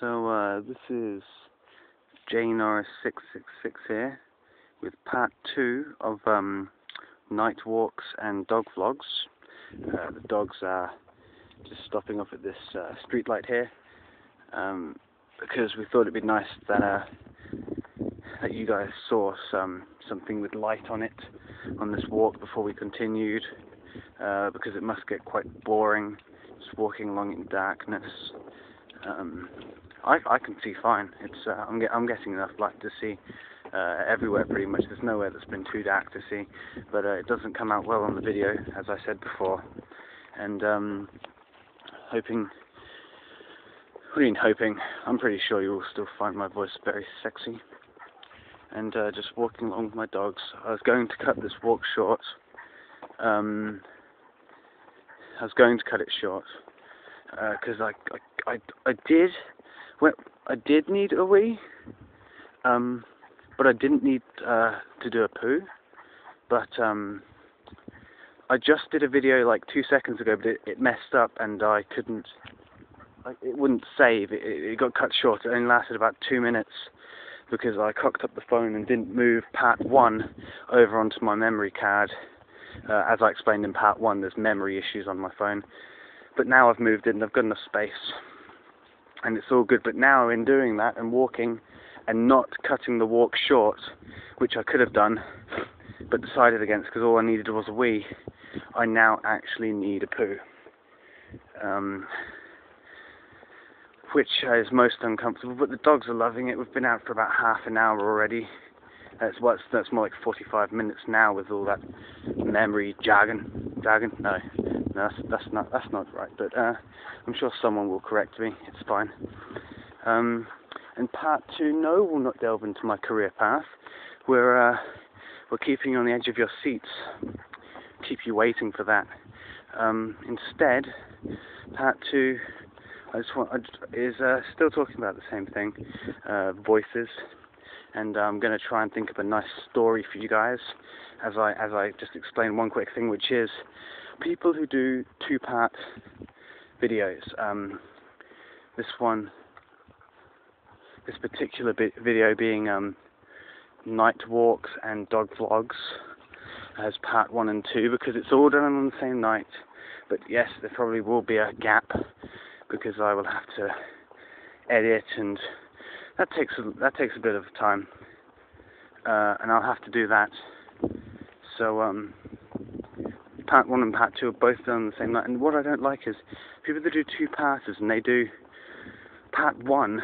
This is J Norris 666 here with part 2 of night walks and dog vlogs. The dogs are just stopping off at this street light here because we thought it'd be nice that you guys saw something with light on it on this walk before we continued, because it must get quite boring just walking along in darkness. I can see fine. It's I'm getting enough light to see everywhere pretty much. There's nowhere that's been too dark to see, but it doesn't come out well on the video, as I said before. And hoping. What do you mean hoping? I'm pretty sure you will still find my voice very sexy. And just walking along with my dogs. I was going to cut this walk short. I was going to cut it short because I did need a wee, but I didn't need to do a poo. But I just did a video like 2 seconds ago, but it messed up and I couldn't. It wouldn't save. It got cut short. It only lasted about 2 minutes because I cocked up the phone and didn't move part 1 over onto my memory card. As I explained in part 1, there's memory issues on my phone. But now I've moved it and I've got enough space. And it's all good. But now in doing that and walking and not cutting the walk short, which I could have done, but decided against because all I needed was a wee, I now actually need a poo. Which is most uncomfortable, but the dogs are loving it. We've been out for about half an hour already. That's more like 45 minutes now with all that memory jargon. No, that's not right. But I'm sure someone will correct me. It's fine. And part 2, no, we'll not delve into my career path. We're keeping you on the edge of your seats. Keep you waiting for that. Instead, part 2. Is still talking about the same thing, voices, and I'm going to try and think of a nice story for you guys, as I just explained one quick thing, which is people who do 2-part videos. This particular video being night walks and dog vlogs, as part 1 and 2, because it's all done on the same night. But yes, there probably will be a gap, because I will have to edit, and that takes a bit of time, and I'll have to do that. So part 1 and part 2 are both done on the same night. And what I don't like is people that do 2-parters and they do part 1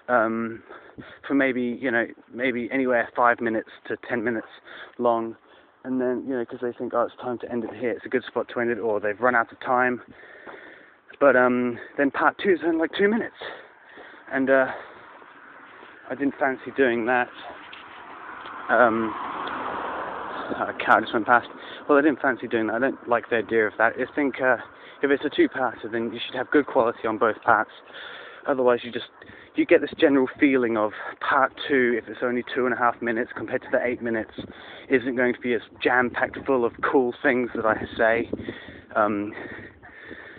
for maybe anywhere 5 minutes to 10 minutes long, and then because they think, oh, it's time to end it here, it's a good spot to end it, or they've run out of time. But then part 2 is only like 2 minutes, and I didn't fancy doing that. A car just went past. Well, I didn't fancy doing that. I don't like the idea of that. I think if it's a 2-parter, then you should have good quality on both parts. Otherwise, you get this general feeling of part 2, if it's only 2.5 minutes compared to the 8 minutes, isn't going to be as jam-packed full of cool things that I say.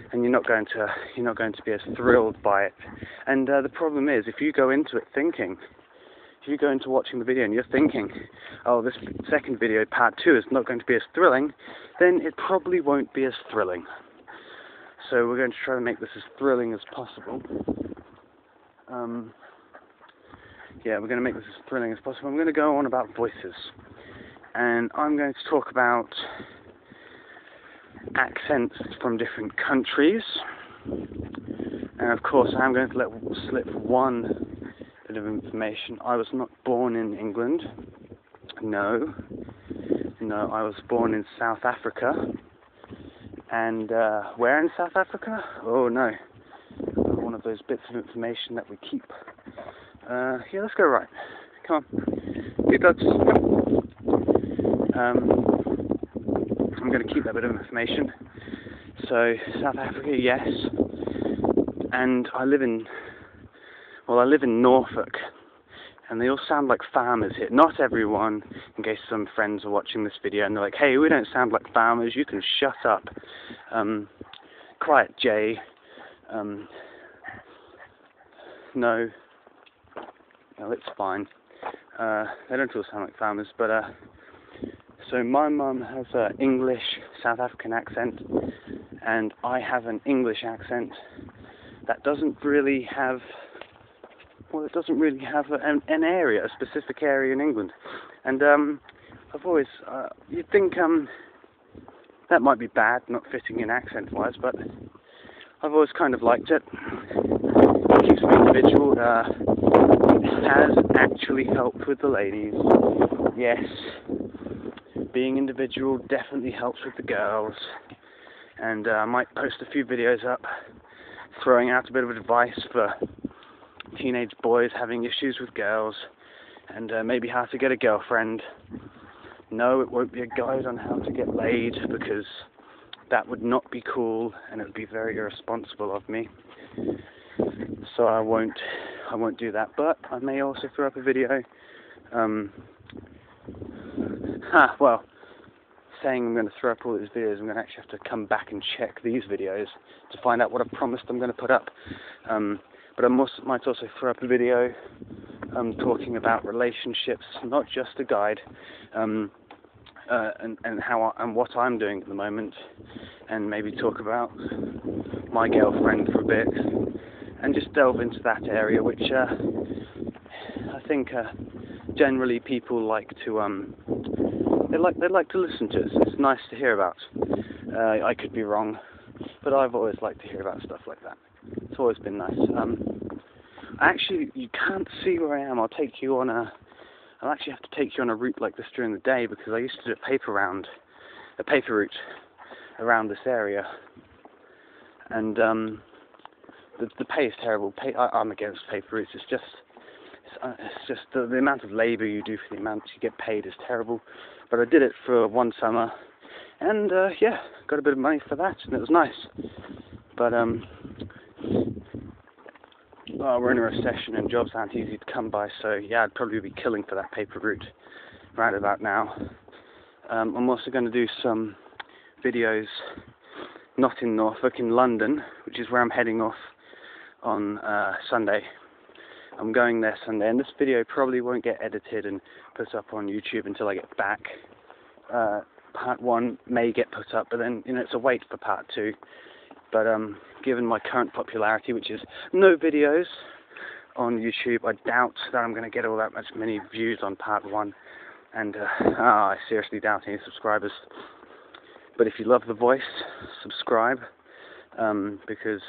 And you're not going to be as thrilled by it. And the problem is, if you go into watching the video and you're thinking, oh, this second video, part 2, is not going to be as thrilling, then it probably won't be as thrilling. So we're going to try to make this as thrilling as possible. We're going to make this as thrilling as possible. I'm going to go on about voices, and I'm going to talk about accents from different countries, and of course I'm going to let slip one bit of information. I was not born in England. No, I was born in South Africa. And where in South Africa? Oh no, one of those bits of information that we keep. Let's go right. Come on, good dogs. I'm going to keep that bit of information. So, South Africa, yes. And I live in Norfolk, and they all sound like farmers here. Not everyone, in case some friends are watching this video and they're like, hey, we don't sound like farmers, you can shut up. Quiet, Jay. know, well, it's fine. They don't all sound like farmers, but so my mum has an English South African accent, and I have an English accent that doesn't really have, well, it doesn't really have an area, a specific area in England. And I've always, you'd think that might be bad, not fitting in accent-wise, but I've always kind of liked it. It keeps me individual. It has actually helped with the ladies. Yes, being individual definitely helps with the girls. And I might post a few videos up, throwing out a bit of advice for teenage boys having issues with girls, and maybe how to get a girlfriend. No, it won't be a guide on how to get laid, because that would not be cool, and it would be very irresponsible of me. So I won't do that. But I may also throw up a video. Well, saying I'm going to throw up all these videos, I'm going to actually have to come back and check these videos to find out what I've promised I'm going to put up. But I might also throw up a video talking about relationships, not just a guide, and what I'm doing at the moment, and maybe talk about my girlfriend for a bit, and just delve into that area, which I think generally people like to they like to listen to. It's nice to hear about. I could be wrong, but I've always liked to hear about stuff like that. It's always been nice. Actually, you can't see where I am. I'll actually have to take you on a route like this during the day, because I used to do a paper route around this area, and the pay is terrible. I'm against paper routes. It's just the amount of labour you do for the amount you get paid is terrible. But I did it for one summer, and yeah, got a bit of money for that, and it was nice. But we're in a recession and jobs aren't easy to come by, so yeah, I'd probably be killing for that paper route right about now. I'm also going to do some videos not in Norfolk, in London, which is where I'm heading off on Sunday. I'm going there Sunday, and this video probably won't get edited and put up on YouTube until I get back. Part 1 may get put up, but then, it's a wait for part 2. But given my current popularity, which is no videos on YouTube, I doubt that I'm going to get all that many views on part 1. And I seriously doubt any subscribers. But if you love the voice, subscribe, because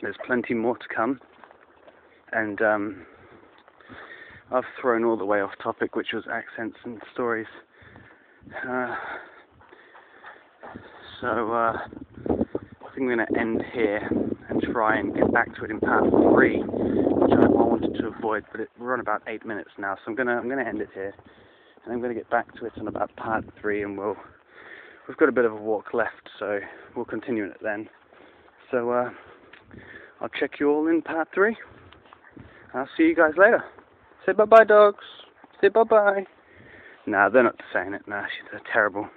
there's plenty more to come. And I've thrown all the way off topic, which was accents and stories. So I think I'm going to end here and try and get back to it in part 3, which I wanted to avoid, but we're on about 8 minutes now, so I'm going to end it here, and I'm going to get back to it in about part 3, and we've got a bit of a walk left, so we'll continue it then. So I'll check you all in part 3. I'll see you guys later. Say bye-bye, dogs. Say bye-bye. Nah, they're not saying it. Nah, they're terrible.